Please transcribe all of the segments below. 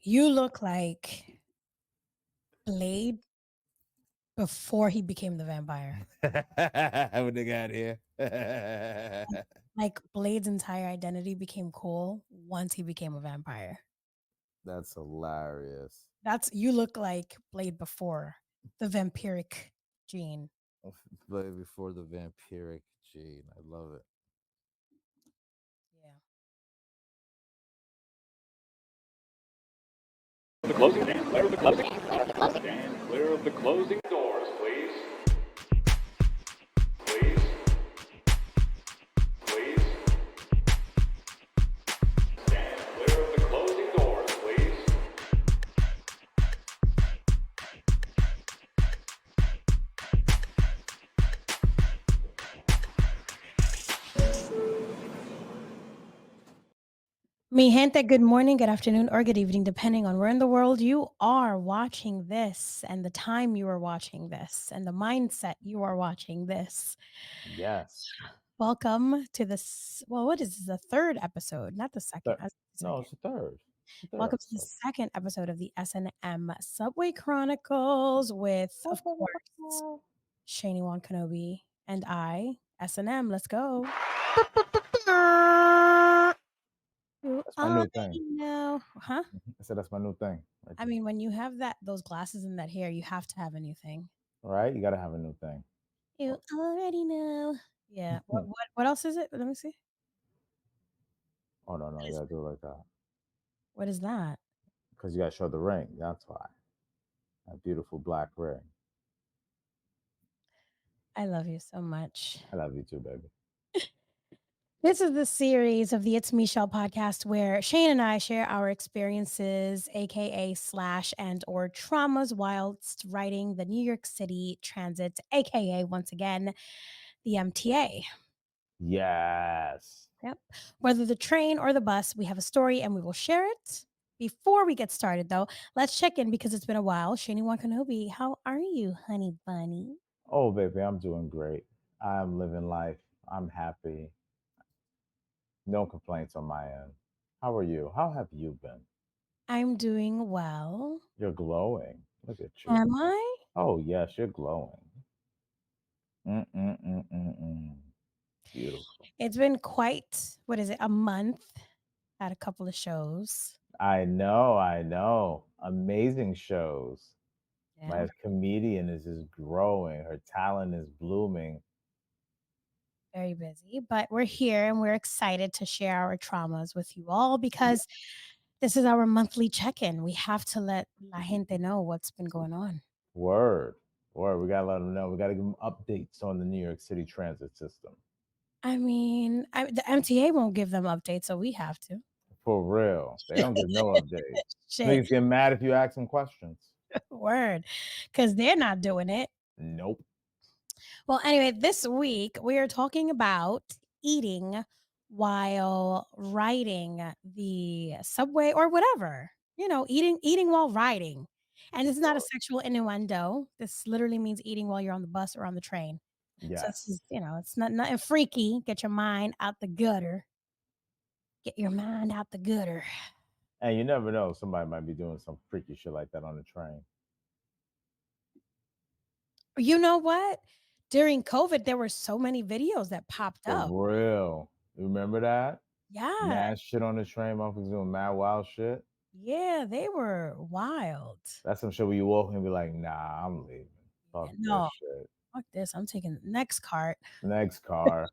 You look like Blade before he became the vampire. What they got here? Like Blade's entire identity became cool once he became a vampire. That's hilarious. You look like Blade before the vampiric gene. But before the vampiric gene, I love it. Yeah. The closing stand. Clear of the closing. Stand clear of the closing doors, please. Please. Please. Stand clear of the closing doors, please. Mi gente, good morning, good afternoon, or good evening, depending on where in the world you are watching this and the time you are watching this and the mindset you are watching this. Yes. Welcome to this. Well, what is this? The third episode, not the second. Thir- The no, second. it's the third. It's the third Welcome to the episode. second episode of the S&M Subway Chronicles with, of course, Shaney Kanobe and I, S&M. Let's go. You That's my new already thing. know. Huh? I said that's my new thing. Right I there. mean, when you have those glasses and that hair, you have to have a new thing. Right? You got to have a new thing. You already know. Yeah. What else is it? Let me see. Oh, no. What You is, got to do it like that. what is that? Because you got to show the ring. That's why. That beautiful black ring. I love you so much. I love you too, baby. This is the series of the It's Me.Chelle podcast where Shane and I share our experiences, aka slash and or traumas whilst riding the New York City Transit, aka once again, the MTA. Yes. Yep. Whether the train or the bus, we have a story and we will share it. Before we get started, though, let's check in because it's been a while. Shaney Kanobe, how are you, honey bunny? Oh, baby, I'm doing great. I'm living life. I'm happy. No complaints on my end. How are you? How have you been? I'm doing well. You're glowing. Look at you. Am I? Oh, yes, you're glowing. Mm-mm-mm-mm-mm. Beautiful. It's been quite, what is it, a month. Had a couple of shows. I know, I know. Amazing shows. Yeah, My comedian is just growing. Her talent is blooming. very busy, but we're here and we're excited to share our traumas with you all Yeah. because this is our monthly check-in. We have to let la gente know what's been going on. Word. Word. We got to let them know. We got to give them updates on the New York City transit system. I mean, the MTA won't give them updates, so we have to. For real. They don't give no updates. Shit, Niggas get mad if you ask them questions. word, because they're not doing it. Nope. Well, anyway, this week we are talking about eating while riding the subway or whatever. Eating while riding. And this is not a Word. sexual innuendo. This literally means eating while you're on the bus or on the train. So this Yes. is, it's not nothing freaky. Get your mind out the gutter. Get your mind out the gutter. And you never know. Somebody might be doing some freaky shit like that on the train. You know what? During COVID, there were so many videos that popped For up. real. You remember that? Yeah. Mad shit on the train. Motherfuckers doing mad wild shit. Yeah, they were wild. That's some shit where you walk and be like, nah, I'm leaving. Yeah, Fuck this no, shit. fuck this. I'm taking the next cart. Next car.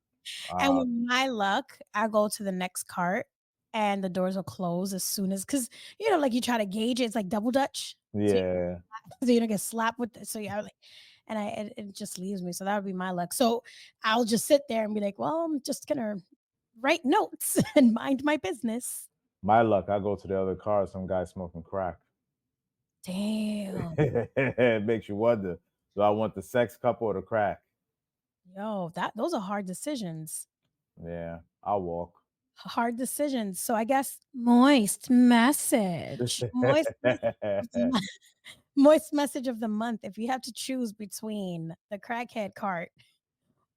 And Uh, with my luck, I go to the next cart and the doors will close as soon as because like you try to gauge it, it's like double dutch. So yeah. you don't get slapped with it. So yeah, like and it just leaves me. So that would be my luck. So I'll just sit there and be like, well, I'm just gonna write notes and mind my business. My luck, I go to the other car, some guy smoking crack. Damn. It makes you wonder, do I want the sex cup or the crack? Yo, those are hard decisions. Yeah, I'll walk. Hard decisions. So I guess moist message. Moist message of the month. If you have to choose between the crackhead cart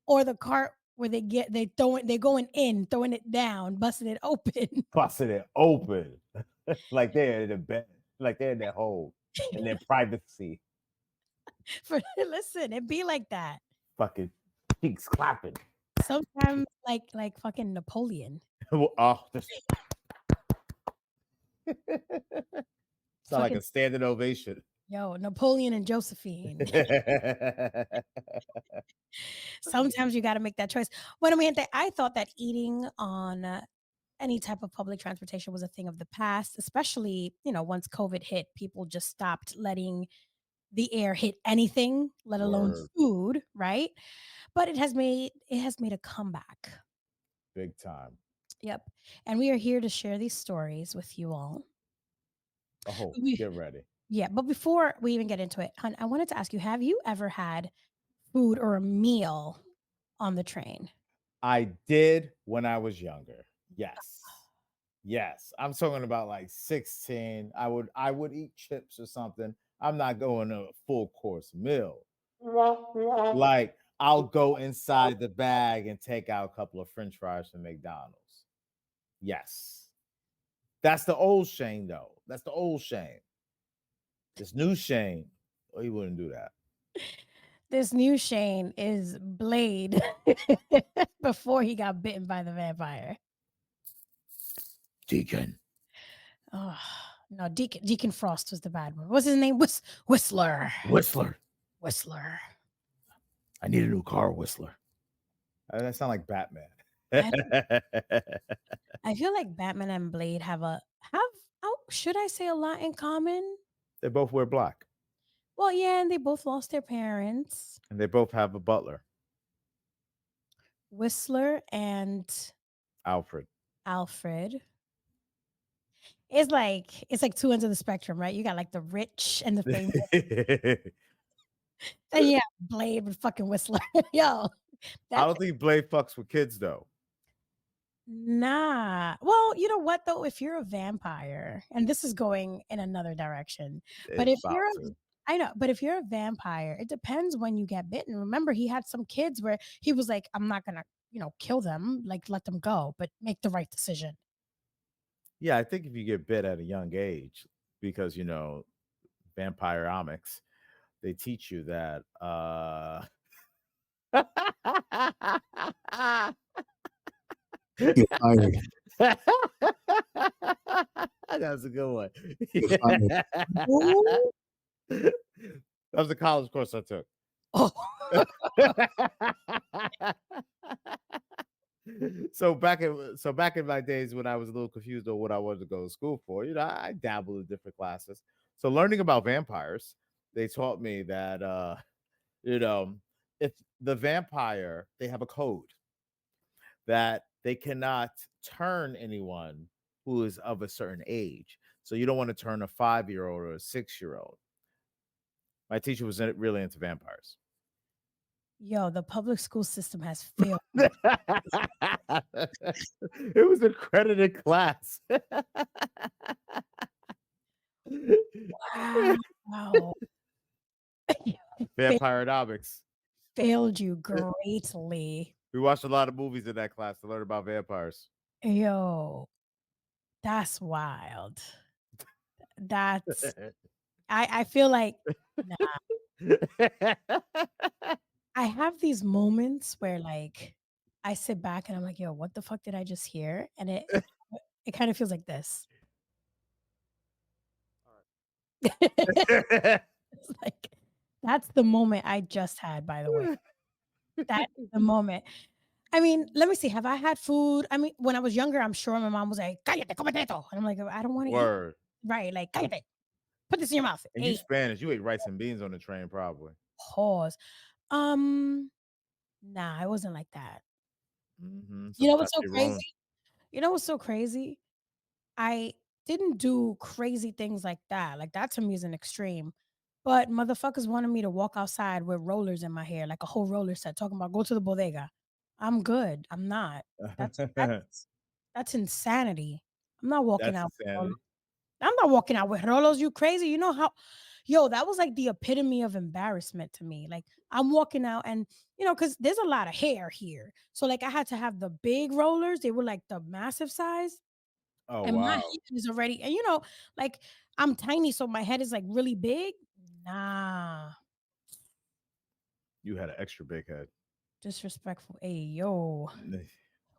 or the cart where they're going in, throwing it down, busting it open. Busting it open. Like they're in the bed. like they're in their home, in their privacy, Listen, it be like that. fucking cheeks clapping. Sometimes like fucking Napoleon. Oh, this sound like Fucking a standing ovation. yo, Napoleon and Josephine. Sometimes you got to make that choice. Bueno, mi gente, I thought that eating on any type of public transportation was a thing of the past, especially, once COVID hit, people just stopped letting the air hit anything, let alone Word, food, right? But it has made a comeback. big time. Yep. And we are here to share these stories with you all. Oh, But we- get ready. yeah, but before we even get into it, hun, I wanted to ask you, have you ever had food or a meal on the train? I did when I was younger. Yes. Yes. I'm talking about like 16. I would eat chips or something. I'm not going to a full course meal. Like I'll go inside the bag and take out a couple of French fries from McDonald's. Yes. That's the old Shane, though. That's the old Shane. This new Shane, oh, he wouldn't do that. This new Shane is Blade before he got bitten by the vampire. Deacon. Oh, no, Deacon Frost was the bad one. What's his name? Whistler. Whistler. Whistler. I need a new car, Whistler. That sounds like Batman. I feel like Batman and Blade should I say a lot in common? They both wear black. Well, yeah, and they both lost their parents. And they both have a butler, Whistler and Alfred. Alfred. It's like two ends of the spectrum, right? You got like the rich and the famous. And yeah, Blade with fucking Whistler. Yo. I don't think Blade fucks with kids though. Nah. Well, you know what though? If you're a vampire, and this is going in another direction, but if you're I know, but if you're a vampire, it depends when you get bitten. Remember, he had some kids where he was like, I'm not gonna, kill them, like let them go, but make the right decision. Yeah, I think if you get bit at a young age, because vampireomics, they teach you that You're fired. that was a good one. You're fired. That was the college course I took. Oh. So back in my days when I was a little confused on what I wanted to go to school for, I dabbled in different classes. So learning about vampires, they taught me that if the vampire, they have a code that they cannot turn anyone who is of a certain age. So you don't want to turn a 5-year-old or a 6-year-old. My teacher was really into vampires. Yo, the public school system has failed. It was an accredited class. Wow. Vampireomics. Failed you greatly. We watched a lot of movies in that class to learn about vampires. Yo, that's wild. That's I feel like I have these moments where like I sit back and I'm like, yo, what the fuck did I just hear? And it kind of feels like this. It's like that's the moment I just had, by the way. That's the moment. I mean, let me see. Have I had food? I mean, when I was younger, I'm sure my mom was like, cállate, cómete esto. And I'm like, I don't want to eat. Word. Right, like, cállate. Put this in your mouth. And you Spanish, you ate rice and beans on the train, probably. Pause. Nah, I wasn't like that. Mm-hmm. You know what's so crazy? You know what's so crazy? I didn't do crazy things like that. Like that to me is an extreme. But motherfuckers wanted me to walk outside with rollers in my hair, like a whole roller set, talking about go to the bodega. I'm good. I'm not. That's insanity. I'm not walking out. Insanity. I'm not walking out with rollers. You crazy? You know how? Yo, that was like the epitome of embarrassment to me. Like I'm walking out and because there's a lot of hair here. So like I had to have the big rollers. They were like the massive size. Oh, And my wow. hair is already, and like I'm tiny, so my head is like really big. Nah, You had an extra big head. disrespectful. Hey, yo.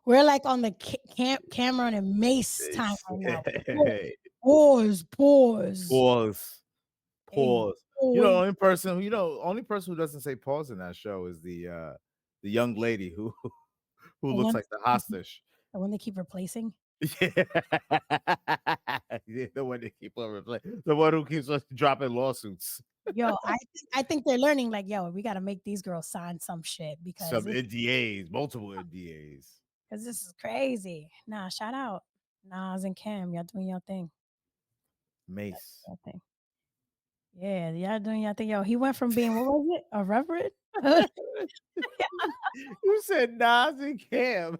We're like on the Cameron and Mace time right now. Hey, Pause, pause. pause. Hey, Pause. You know, boy. only person who doesn't say pause in that show is the young lady who who The looks one, like the hostage. the one they keep replacing. Yeah. Yeah, the one they keep on replaying. The one who keeps on dropping lawsuits. Yo, I think they're learning like, yo, we got to make these girls sign some shit Some NDAs, multiple NDAs. because this is crazy. Nah, shout out Nas and Cam, y'all doing your thing. Mace. Y'all thing. Yeah, y'all doing your thing. Yo, he went from being what was it, a reverend? You said Nas and Cam.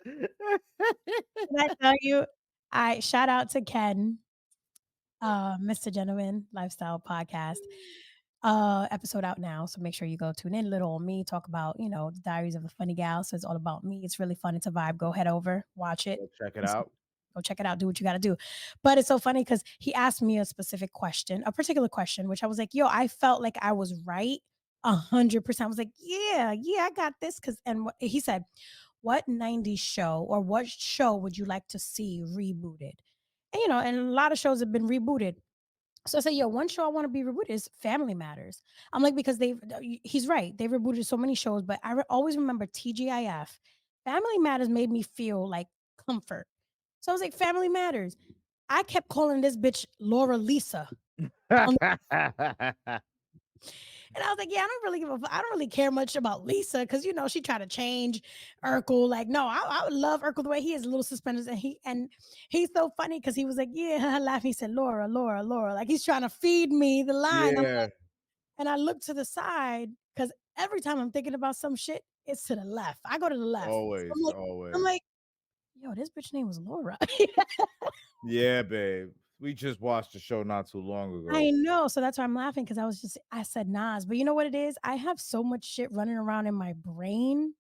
Can I tell you? I shout out to Ken, Mr. Gentleman Lifestyle Podcast. Episode out now, so make sure you go tune in. Little on me, talk about the Diaries of a Funny Gal. So it's all about me. It's really fun. It's a vibe. Go head over, watch it. Go check it Listen, out. go check it out. Do what you got to do. But it's so funny because he asked me a specific question, a particular question, which I was like, yo, I felt like I was right 100%. I was like, yeah, I got this. He said, what 90s show or what show would you like to see rebooted? And a lot of shows have been rebooted. So I said, yo, one show I want to be rebooted is Family Matters. I'm like, because he's right. They rebooted so many shows, but I always remember TGIF. Family Matters made me feel like comfort. So I was like, Family Matters. I kept calling this bitch Laura Lisa. And I was like, yeah, I don't really I don't really care much about Lisa because she tried to change Urkel. Like, no, I would love Urkel the way he is, little suspenders, and he's so funny because he was like, yeah, laughing. He said, Laura, Laura, Laura, like he's trying to feed me the line. Yeah. And I look to the side because every time I'm thinking about some shit, it's to the left. I go to the left. So Always, I'm always. like, yo, this bitch name was Laura. Yeah, babe. We just watched the show not too long ago. I know. So that's why I'm laughing because I said Nas. But you know what it is? I have so much shit running around in my brain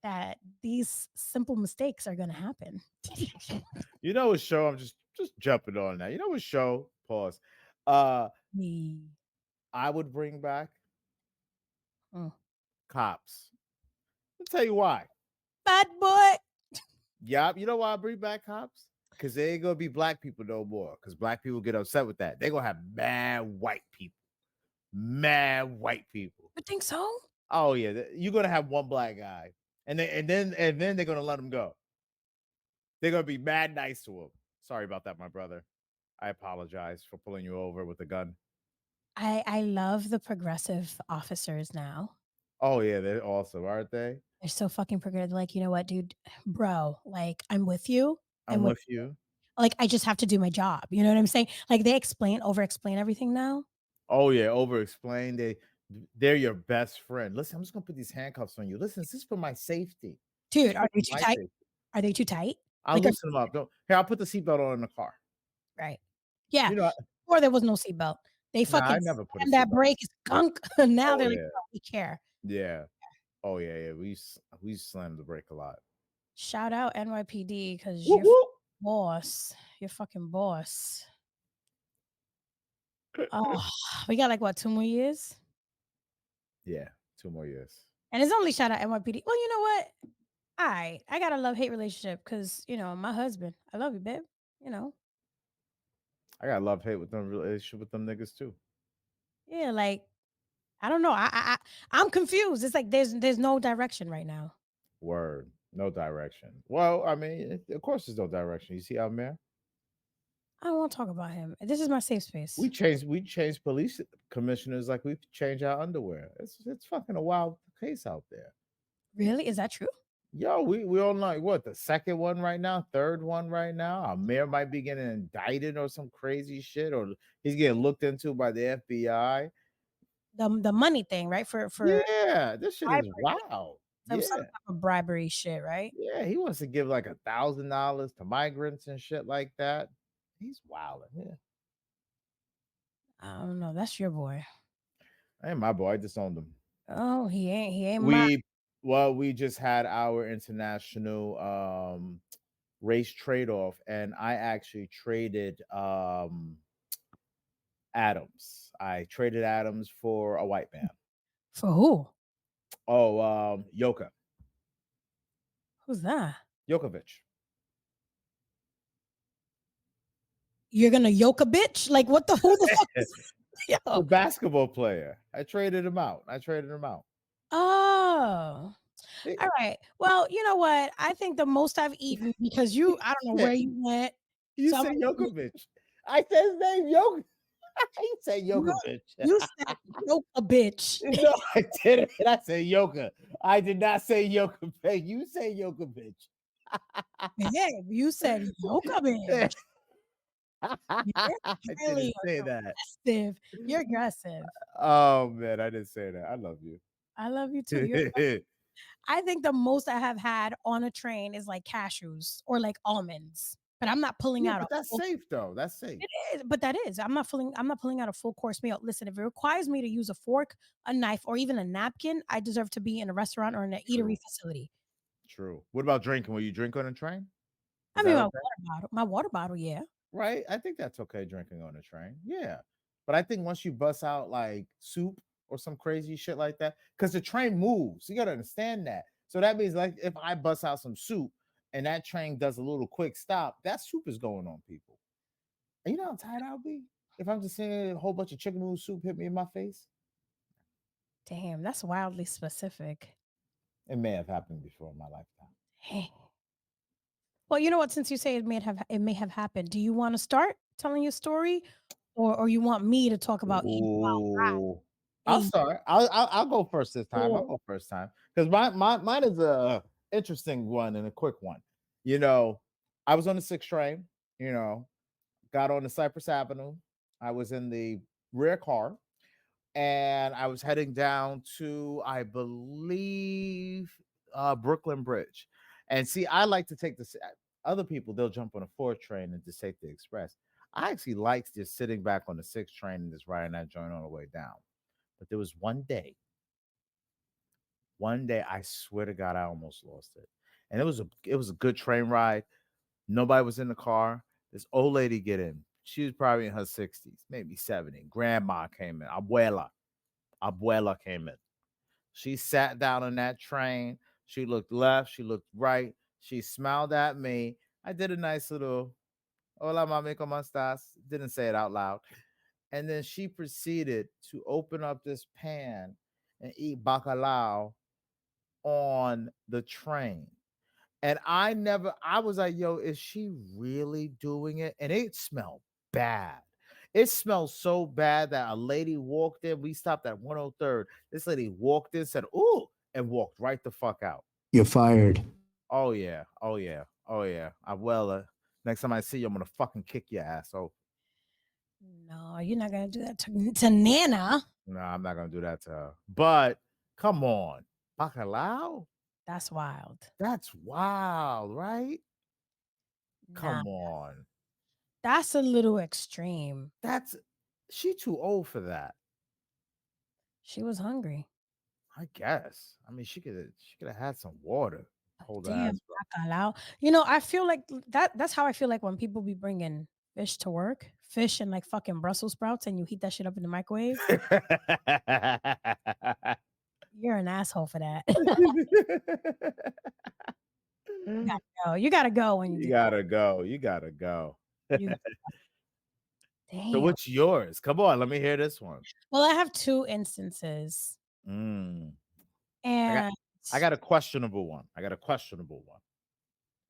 that these simple mistakes are going to happen. You know what show? I'm just jumping on that. You know what show? Pause. Me. I would bring back Mm. Cops. I'll tell you why. Bad boy. Yeah, you know why I bring back Cops? Because they ain't gonna be black people no more. Because black people get upset with that. They're gonna have mad white people. Mad white people. You think so? Oh yeah, you're gonna have one black guy, and then they're gonna let him go. They're gonna be mad nice to him. Sorry about that, my brother. I apologize for pulling you over with a gun. I love the progressive officers now. Oh yeah, they're awesome, aren't they? They're so fucking progressive. Like, you know what, dude, bro, like I'm with you. I'm with you. Like, I just have to do my job. You know what I'm saying? Like they over explain everything now. Oh yeah, over explain. They're your best friend. Listen, I'm just gonna put these handcuffs on you. Listen, this is for my safety. Dude, are they For too my tight? safety. Are they too tight? I'll Like, loosen them up. Don't here, I'll put the seatbelt on in the car. right. Yeah. You know, Or there was no seatbelt. They nah, I fucking never put a slammed that seatbelt. brake is gunk. Now Oh they're like, yeah, "Oh, we care." yeah. Oh yeah. We slammed the brake a lot. Shout out NYPD because Whoop, you're whoop. boss. You're fucking boss. Oh, we got like what, 2 more years? Yeah, 2 more years. And it's only shout out NYPD. Well, you know what? I got a love-hate relationship because, my husband. I love you, babe. You know. I got love hate with them relationship with them niggas too. Yeah, like I don't know. I'm confused. It's like there's no direction right now. Word, no direction. Well, I mean, of course, there's no direction. You see out there. I don't want to talk about him. This is my safe space. We changed police commissioners like we change our underwear. It's fucking a wild case out there. Really? Is that true? Yo, we on like what, the second one right now, third one right now. Our mayor might be getting indicted or some crazy shit, or he's getting looked into by the FBI. The money thing, right? For Yeah, this shit is bribery. wild. Some Yeah, type of bribery shit, right? yeah, he wants to give like $1,000 to migrants and shit like that. He's wilding. Yeah, I don't know. That's your boy. ain't my boy. I disowned him. Oh, he ain't my We just had our international race trade off, and I actually traded Adams. I traded Adams for a white man. For who? Oh, Yoka Who's that? Jokovic. You're gonna yoke a bitch? Like what the who the fuck is The yo? basketball player. I traded him out. Oh. Eh, All right. Well, you know what? I think the most I've eaten because I don't know yeah, where you went. you So I'm said gonna Jokovic. I said his name Yoka. You said you Jokovic. you said yoke a bitch. No, I didn't. I said Yoka. I did not say Jokovic. You say Jokovic. Yeah, you said yoke a bitch. You're I highly didn't say that. aggressive. You're aggressive. Oh man, I didn't say that. I love you. I love you too. I think the most I have had on a train is like cashews or like almonds. But I'm not pulling Yeah, out a but that's full safe though. That's safe. it is, but that is. I'm not pulling out a full course meal. Listen, if it requires me to use a fork, a knife, or even a napkin, I deserve to be in a restaurant or in an eatery True. facility. True. What about drinking? Will you drink on a train? I Is mean, that okay? my water bottle, yeah. Right? I think that's okay drinking on a train. Yeah. But I think once you bust out like soup or some crazy shit like that, because the train moves. You gotta understand that. So that means like if I bust out some soup and that train does a little quick stop, that soup is going on people. And you know how tired I'll be? If I'm just seeing a whole bunch of chicken noodle soup hit me in my face. Damn, that's wildly specific. It may have happened before in my lifetime. Hey. Well, you know what? Since you say it may have happened, do you want to start telling your story, or you want me to talk about eating wild Ooh. I'll rice? start. I'll go first this time. I'll Or go first time because mine is a interesting one and a quick one. You know, I was on the 6th train. You know, got on the Cypress Avenue. I was in the rear car, and I was heading down to, I believe, Brooklyn Bridge. And see, I like to take this. Other people they'll jump on a 4th train and just take the express. I actually like just sitting back on the 6th train and just riding that joint on the way down. But there was one day, I swear to God, I almost lost it. And it was a good train ride. Nobody was in the car. This old lady get in. She was probably in her 60s, maybe 70. Grandma came in. Abuela came in. She sat down on that train. She looked left. She looked right. She smiled at me. I did a nice little "Hola, mami, cómo estás?" Didn't say it out loud. And then she proceeded to open up this pan and eat bacalao on the train. And I was like, yo, is she really doing it? And it smelled bad. It smelled so bad that a lady walked in. We stopped at 103rd. This lady walked in, said, "Ooh," and walked right the fuck out. You're fired. Oh, yeah. Oh, yeah. Oh, yeah. Next time I see you, I'm going to fucking kick your ass. Oh, no, you're not gonna do that to Nana. no, I'm not going to do that to her. But come on. Bacalao? That's wild. That's wild, right? Nah, Come on. that's a little extreme. She too old for that. She was hungry. I guess. I mean, she could have had some water. Hold her Damn, ass bacalao. I feel like that's how I feel like when people be bringing fish to work, fish and like fucking Brussels sprouts, and you heat that shit up in the microwave. up. You're an asshole for that. You gotta go. You gotta go when you You do gotta go. You gotta go. you So damn. what's yours? Come on, let me hear this one. Well, I have two instances. Mm. I got And I got a questionable one.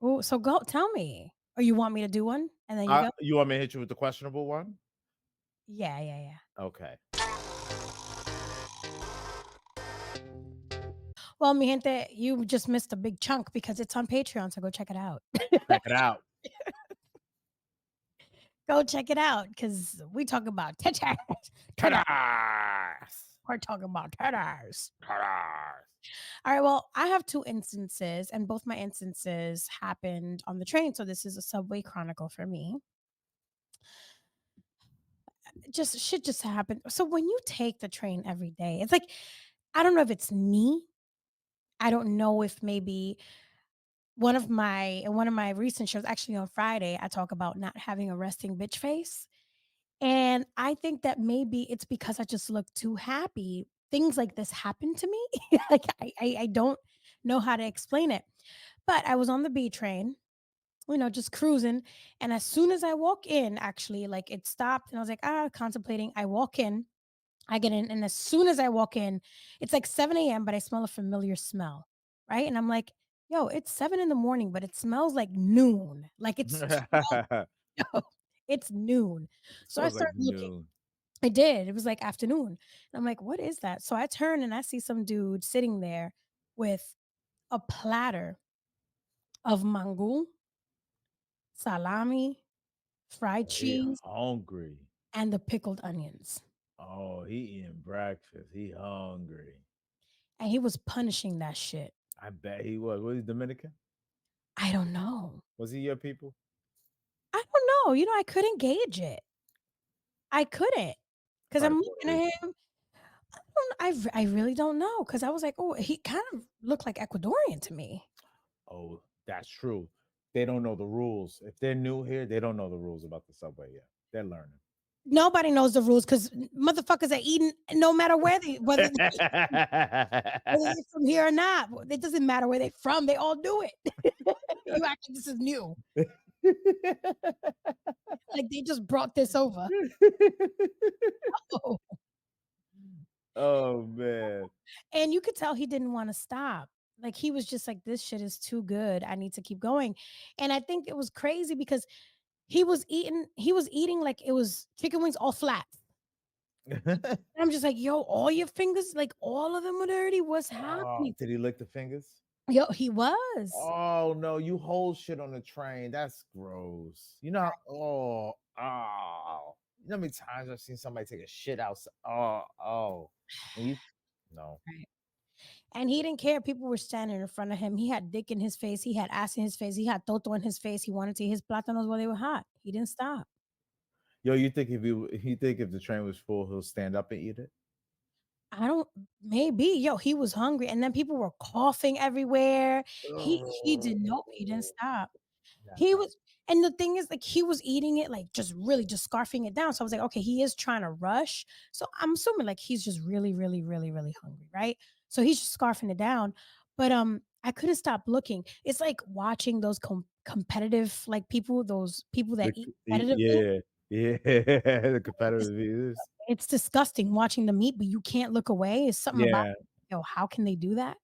ooh, so go tell me. Or you want me to do one and then you go? You want me to hit you with the questionable one? Yeah, yeah, yeah. Okay. Well, mi gente, you just missed a big chunk because it's on Patreon, so go check it out. Check it out. Go check it out because we talk about titties. Titties. Ta-da! We're talking about titties. Ta-da! All right. Well, I have two instances, and both my instances happened on the train. So this is a subway chronicle for me. Just shit just happened. So when you take the train every day, it's like, I don't know if it's me. I don't know if maybe one of my recent shows, actually on Friday, I talk about not having a resting bitch face. And I think that maybe it's because I just look too happy. Things like this happen to me. Like I don't know how to explain it. But I was on the B train, just cruising. And as soon as I walk in, actually, like it stopped and I was like, contemplating. I walk in, I get in, and as soon as I walk in, it's like 7 a.m., but I smell a familiar smell. Right. And I'm like, yo, it's 7 in the morning, but it smells like noon. Like it's 12. Yo, it's noon. So I Sounds like start looking. noon. I did. It was like afternoon. And I'm like, what is that? So I turn and I see some dude sitting there with a platter of mangul, salami, fried Oh, he cheese, hungry. and the pickled onions. Oh, he eating breakfast. He hungry. And he was punishing that shit. I bet he was. Was he Dominican? I don't know. Was he your people? I don't know. I couldn't gauge it. I couldn't. Because Probably I'm Puerto looking at Rican. him. I really don't know. Because I was like, oh, he kind of looked like Ecuadorian to me. Oh, that's true. They don't know the rules. If they're new here, they don't know the rules about the subway yet. They're learning. Nobody knows the rules because motherfuckers are eating no matter whether they're from here or not. It doesn't matter where they're from. They all do it. You act like this is new. Like they just brought this over. Oh. Oh man. And you could tell he didn't want to stop. Like he was just like, this shit is too good. I need to keep going. And I think it was crazy because he was eating like it was chicken wings all flat. And I'm just like, yo, all your fingers, like all of them were dirty. What's Oh, happening? did he lick the fingers? Yo, he was. Oh no, you hold shit on the train. That's gross. You know You know how many times I've seen somebody take a shit outside? And you no. Right. And he didn't care. People were standing in front of him. He had dick in his face. He had ass in his face. He had toto in his face. He wanted to eat his plátanos while they were hot. He didn't stop. Yo, you think if the train was full, he'll stand up and eat it? I don't maybe. Yo, he was hungry. And then people were coughing everywhere. He did nope, he didn't Oh, stop. that's He not was and the thing is, like, he was eating it, like, just really just scarfing it down. So I was like, okay, he is trying to rush. So I'm assuming like he's just really, really, really, really hungry, right? So he's just scarfing it down. But I couldn't stop looking. It's like watching those competitive like people, those people that eat competitively. yeah, yeah, the It's, competitive views. it's disgusting watching them eat, but you can't look away. It's something about Yeah. yo, how can they do that?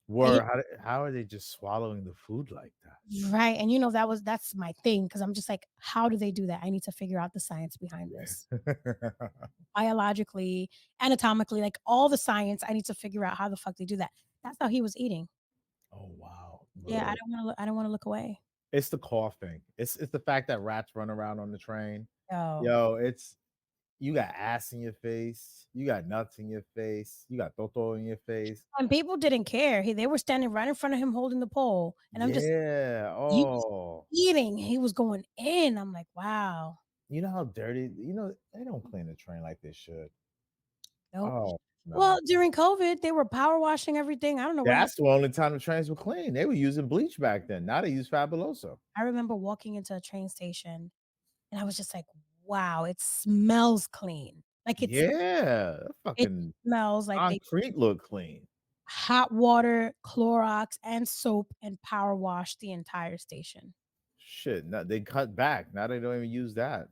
And Word, how are they just swallowing the food like right, and that's my thing because 'cause I'm just like, "How do they do that? I need to figure out the science behind this. that? Biologically, anatomically, like, all the science, I need to figure out how the fuck they do that." That's how he was eating. Oh wow. Yeah, Word. I don't wanna look away. It's the coughing. It's the fact that rats run around on the train. Yo, Yo, it's you got ass in your face, you got nuts in your face, you got toto in your face. and people didn't care. They were standing right in front of him holding the pole, and I'm just Yeah. he was Oh, eating, he was going in. I'm like, "Wow." you know how dirty, they don't clean the train like they should. Nope. Oh no. Well, during COVID, they were power washing everything. I don't know when That's the only time the trains were clean. They were using bleach back then. Now they use Fabuloso. I remember walking into a train station and I was just like, "Wow, it smells clean." Like, Yeah. That it fucking smells like they concrete look clean. hot water, Clorox, and soap and power wash the entire station. Shit. Now they cut back. Now they don't even use that.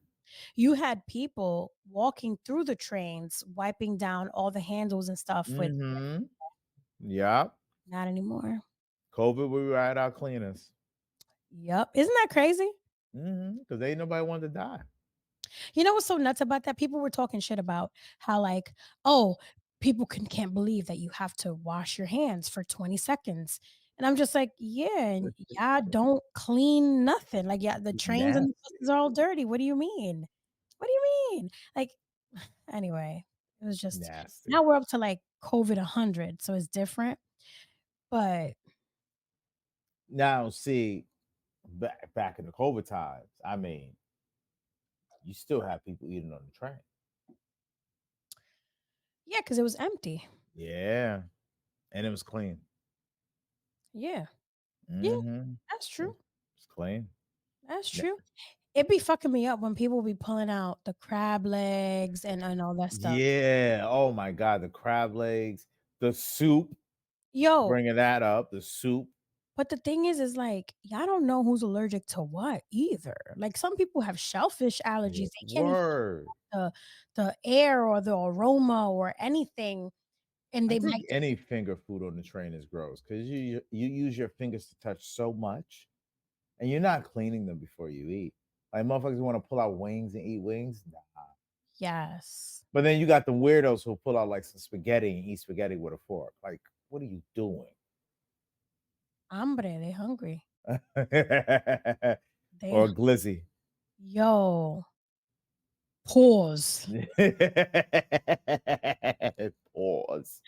You had people walking through the trains, wiping down all the handles and stuff with Mm-hmm. Yeah. not anymore. COVID, we were at our cleaners. Yep. Isn't that crazy? Because ain't nobody wanted to die. You know what's so nuts about that? People were talking shit about how like, oh, people can't believe that you have to wash your hands for 20 seconds. And I'm just like, yeah, and yeah, don't clean nothing. Like, yeah, the It's trains and the nasty. buses are all dirty. What do you mean? What do you mean? Like, anyway, it was just Nasty. now we're up to like COVID 100, so it's different. But Now, see, back in the COVID times, I mean, you still have people eating on the train. yeah, because it was empty. Yeah. And it was clean. Yeah. Yeah, Mm-hmm. that's true. It's clean. That's Yeah. true. It be fucking me up when people be pulling out the crab legs and all that stuff. Yeah. Oh my God. The crab legs, the soup. Yo, Bringing that up. The soup. but the thing is like, y'all don't know who's allergic to what either. Like some people have shellfish allergies. They can't even Word. the air or the aroma or anything, and I they think might any finger food on the train is gross because you use your fingers to touch so much, and you're not cleaning them before you eat. Like motherfuckers want to pull out wings and eat wings. Nah. yes. But then you got the weirdos who pull out like some spaghetti and eat spaghetti with a fork. Like, what are you doing? Hambre, they hungry. They Or glizzy. yo. Pause. Pause.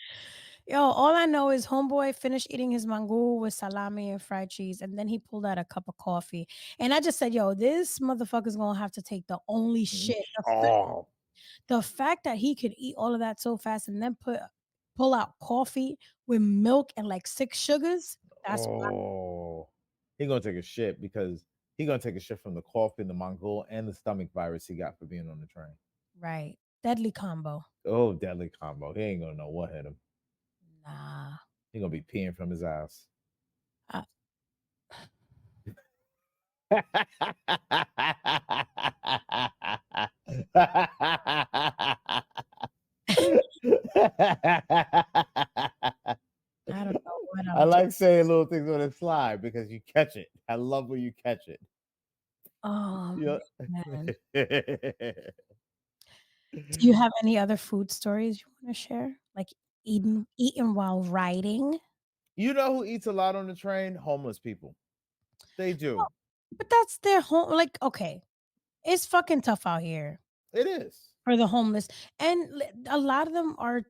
Yo, all I know is homeboy finished eating his mango with salami and fried cheese, and then he pulled out a cup of coffee. And I just said, yo, this motherfucker's gonna have to take the only shit. Oh, The fact that he could eat all of that so fast and then pull out coffee with milk and like 6 sugars, that's oh. He gonna take a shit because he gonna take a shit from the coffee and the Mongol and the stomach virus he got for being on the train. right. Deadly combo. Oh, deadly combo. He ain't gonna know what hit him. Nah. He gonna be peeing from his ass. Uh, I don't know what I I'm doing. like saying little things on the fly because you catch it. I love when you catch it. Oh, Yeah. man. Do you have any other food stories you wanna share? Like eating while riding? You know who eats a lot on the train? Homeless people. They do. But that's their home like, okay, it's fucking tough out here It is. for the homeless, and a lot of them are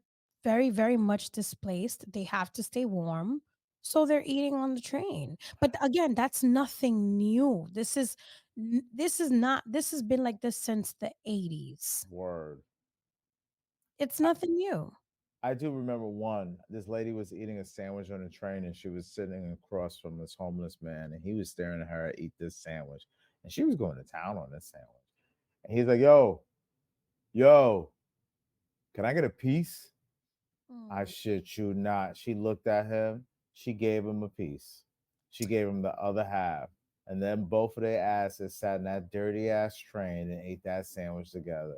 very, very much displaced. They have to stay warm, so they're eating on the train. But again, that's nothing new. This has been like this since the '80s. Word. It's nothing new. I do remember one. This lady was eating a sandwich on the train and she was sitting across from this homeless man and he was staring at her eat this sandwich. And she was going to town on this sandwich. And he's like, yo, can I get a piece? I Mm. shit you not. She looked at him. She gave him a piece. She gave him the other half. And then both of their asses sat in that dirty ass train and ate that sandwich together.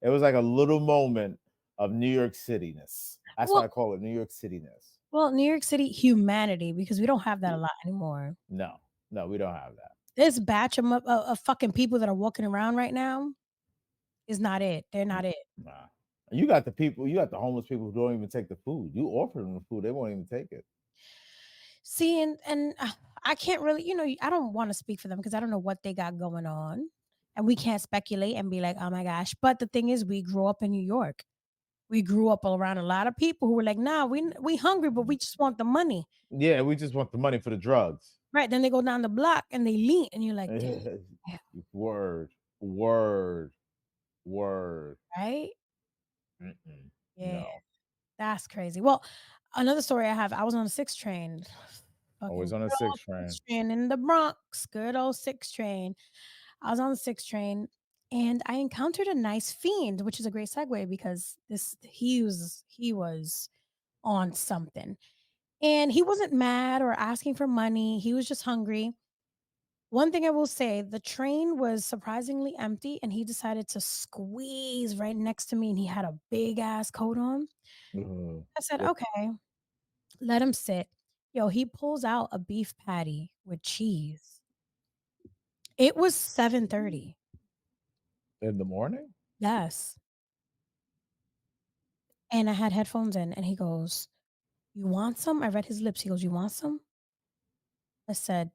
It was like a little moment of New York City-ness. That's why I Well call it New York City-ness. well, New York City humanity, because we don't have that a lot anymore. No, we don't have that. This batch of fucking people that are walking around right now is not it. They're not it. Nah. You got the homeless people who don't even take the food. You offer them the food, they won't even take it. See, and I can't really, I don't want to speak for them because I don't know what they got going on, and we can't speculate and be like, oh my gosh. But the thing is, we grew up in New York. We grew up around a lot of people who were like, nah, we hungry, but we just want the money. Yeah, we just want the money for the drugs. Right. Then they go down the block and they lean, and you're like, damn, Word, word, word. right? Mm-mm. Yeah. No, That's crazy. Well, another story I have, I was on a 6 train. always Fucking on a good old 6 train. 6 train in the Bronx. Good old 6 train. I was on the 6 train and I encountered a nice fiend, which is a great segue because he was on something. And he wasn't mad or asking for money. He was just hungry. One thing I will say, the train was surprisingly empty and he decided to squeeze right next to me and he had a big ass coat on. Mhm. I said, Yep. "Okay, let him sit." Yo, he pulls out a beef patty with cheese. It was 7:30. In the morning? Yes. And I had headphones in and he goes, "You want some?" I read his lips. He goes, "You want some?" I said,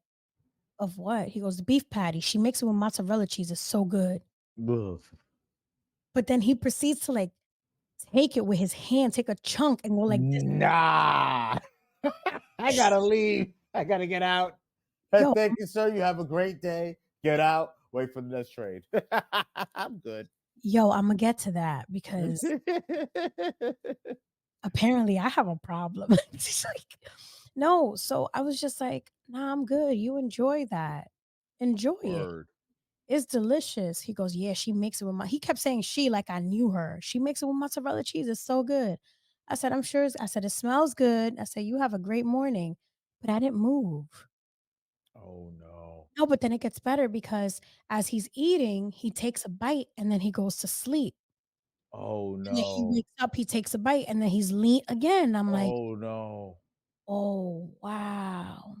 "Of what?" He goes, "The beef patty. She makes it with mozzarella cheese. It's so good." Ugh. But then he proceeds to like take it with his hand, take a chunk and go like this. Nah. I gotta leave. I gotta get out. Yo, Thank you, sir. You have a great day. Get out. Wait for the next trade. I'm good. yo, Imma get to that because apparently I have a problem. It's like no, so I was just like, Nah, I'm good. You enjoy that. Enjoy it. Word. It's delicious. He goes, yeah, she makes it with my. He kept saying she like I knew her. She makes it with mozzarella cheese. It's so good. I said, I'm sure. I said, it smells good. I said, you have a great morning, but I didn't move. Oh no. No, but then it gets better because as he's eating, he takes a bite and then he goes to sleep. Oh And then he no. wakes up, he takes a bite, and then he's lean again. I'm like, Oh no. oh wow.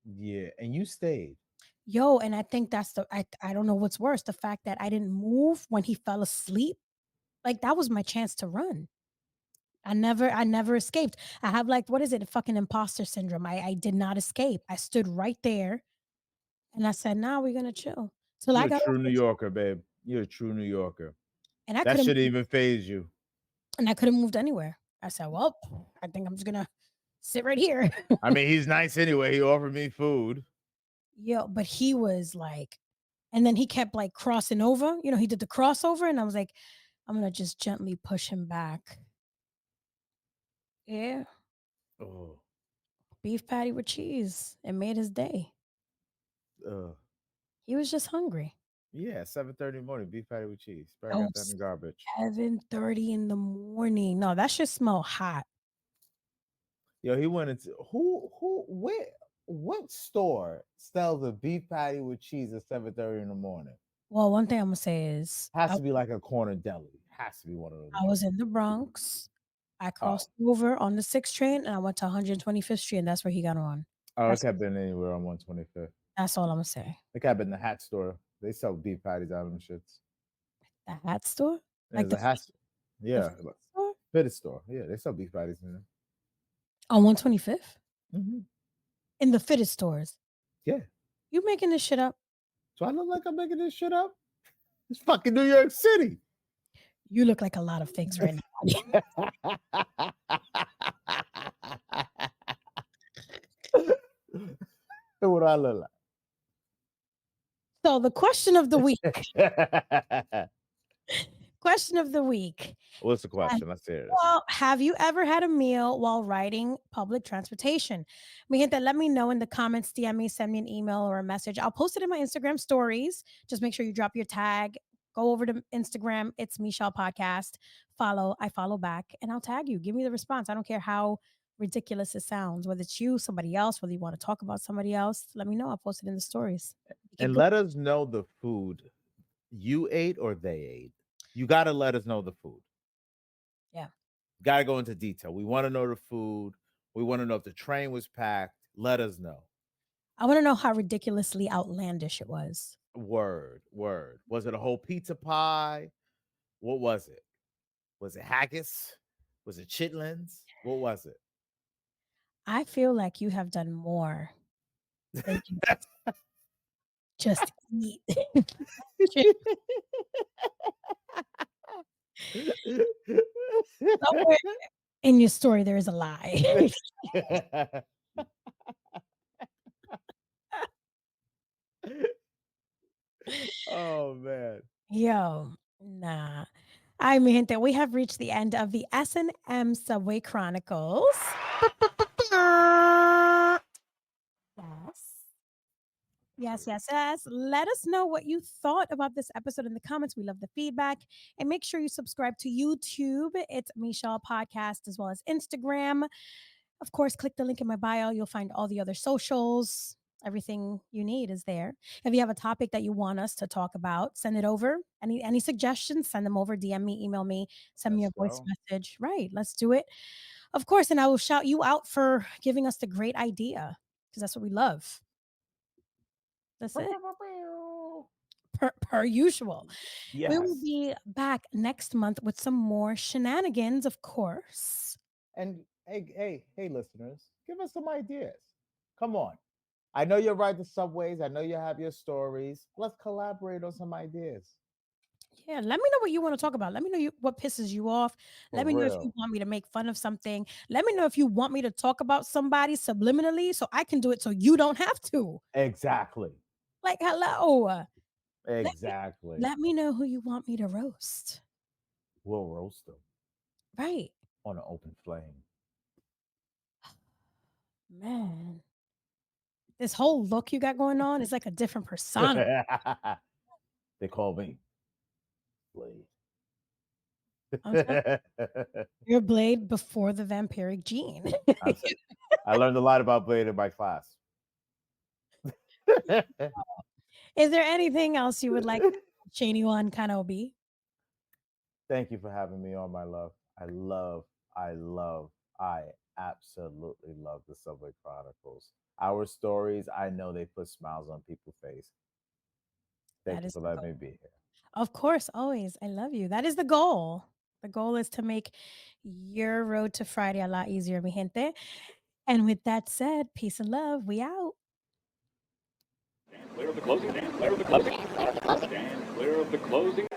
Yeah. And you stayed. Yo, and I think that's I don't know what's worse, the fact that I didn't move when he fell asleep. Like that was my chance to run. I never escaped. I have like what is it? Fucking imposter syndrome. I did not escape. I stood right there and I said, "Nah, we're gonna chill." So I You're a got off true New the train Yorker, babe. You're a true New Yorker. and I That couldn't shouldn't even phase you. and I couldn't moved anywhere. I said, "Well, I think I'm just gonna sit right here." I mean, he's nice anyway. He offered me food. Yo, but he was like, and then he kept like crossing over. You know, he did the crossover, and I was like, I'm gonna just gently push him back. Yeah, Oh, beef patty with cheese. It made his day. uh, He was just hungry. yeah, 7:30 in the morning, beef patty with cheese. Probably Oh, got that in the garbage. 7:30 in the morning. No, that should smell hot. Yo, he went into where, what store sells a beef patty with cheese at 7:30 in the morning? Well, one thing I'm gonna say is Has to be like a corner deli. Has to be one of those I was joints. in the Bronx. I Oh, crossed over on the 6th train and I went to 125th Street, and that's where he got on. oh, it That's could have been anywhere on 125th. that's all I'm gonna say. It could have been the hat store. They sell beef patties out of them shits. The hat store, like There's a hat. the Yeah, fit store fitted store. Yeah, they sell beef patties in there. on 125th Hmm. in the fitted stores. Yeah. You making this shit up? So I look like I'm making this shit up. It's fucking New York City. You look like a lot of things right now. What do I look So the question of the week. like? Question of the week. What's the question? Let's hear this. Well, have you ever had a meal while riding public transportation? Mi gente, let me know in the comments, DM me, send me an email or a message. I'll post it in my Instagram stories. Just make sure you drop your tag. Go over to Instagram, it's Shelle.podcast. I follow back, and I'll tag you. Give me the response. I don't care how ridiculous it sounds, whether it's you, somebody else, whether you want to talk about somebody else. Let me know. I'll post it in the stories. Make it And good. let us know the food you ate or they ate. You got to let us know the food. Yeah. Got to go into detail. We want to know the food. We want to know if the train was packed. Let us know. I want to know how ridiculously outlandish it was. Word, word. Was it a whole pizza pie? What was it? Was it haggis? Was it chitlins? What was it? I feel like you have done more than just eat. Shit, somewhere in your story, there is a lie. Oh man. Yo, nah. I mean that we have reached the end of the S&M Subway Chronicles. Yes. Yes, yes, yes. Let us know what you thought about this episode in the comments. We love the feedback. And make sure you subscribe to YouTube. It's Michelle Podcast as well as Instagram. Of course, click the link in my bio. You'll find all the other socials. Everything you need is there. If you have a topic that you want us to talk about, send it over. Any suggestions, send them over. DM me, email me, send me a Let's voice go. message. Right, let's do it. Of course, and I will shout you out for giving us the great idea because that's what we love. That's it. Per usual. We will Yes. be back next month with some more shenanigans, of course. And hey, listeners, give us some ideas. Come on. I know you ride the subways. I know you have your stories. Let's collaborate on some ideas. Yeah, let me know what you want to talk about. Let me know what pisses you off. For Let me know if you real. want me to make fun of something. Let me know if you want me to talk about somebody subliminally so I can do it so you don't have to. Exactly. Like, hello. Let me, Exactly. let me know who you want me to roast. We'll roast them Right. on an open flame. Man. this whole look you got going on is like a different persona. They call me Blade. I'm sorry. You're Blade before the vampiric gene. I learned a lot about Blade in my class. Is there anything else you would like to add, Shaney on Kanobe? Thank you for having me on, my love. I absolutely love the Subway Chronicles. Our stories, I know they put smiles on people's face. Thank That you is for the letting goal. me be here. Of course, always. I love you. That is the goal. The goal is to make your road to Friday a lot easier, mi gente. And with that said, peace and love. We out. Stand clear of the closing. Stand clear of the closing. Stand clear of the closing.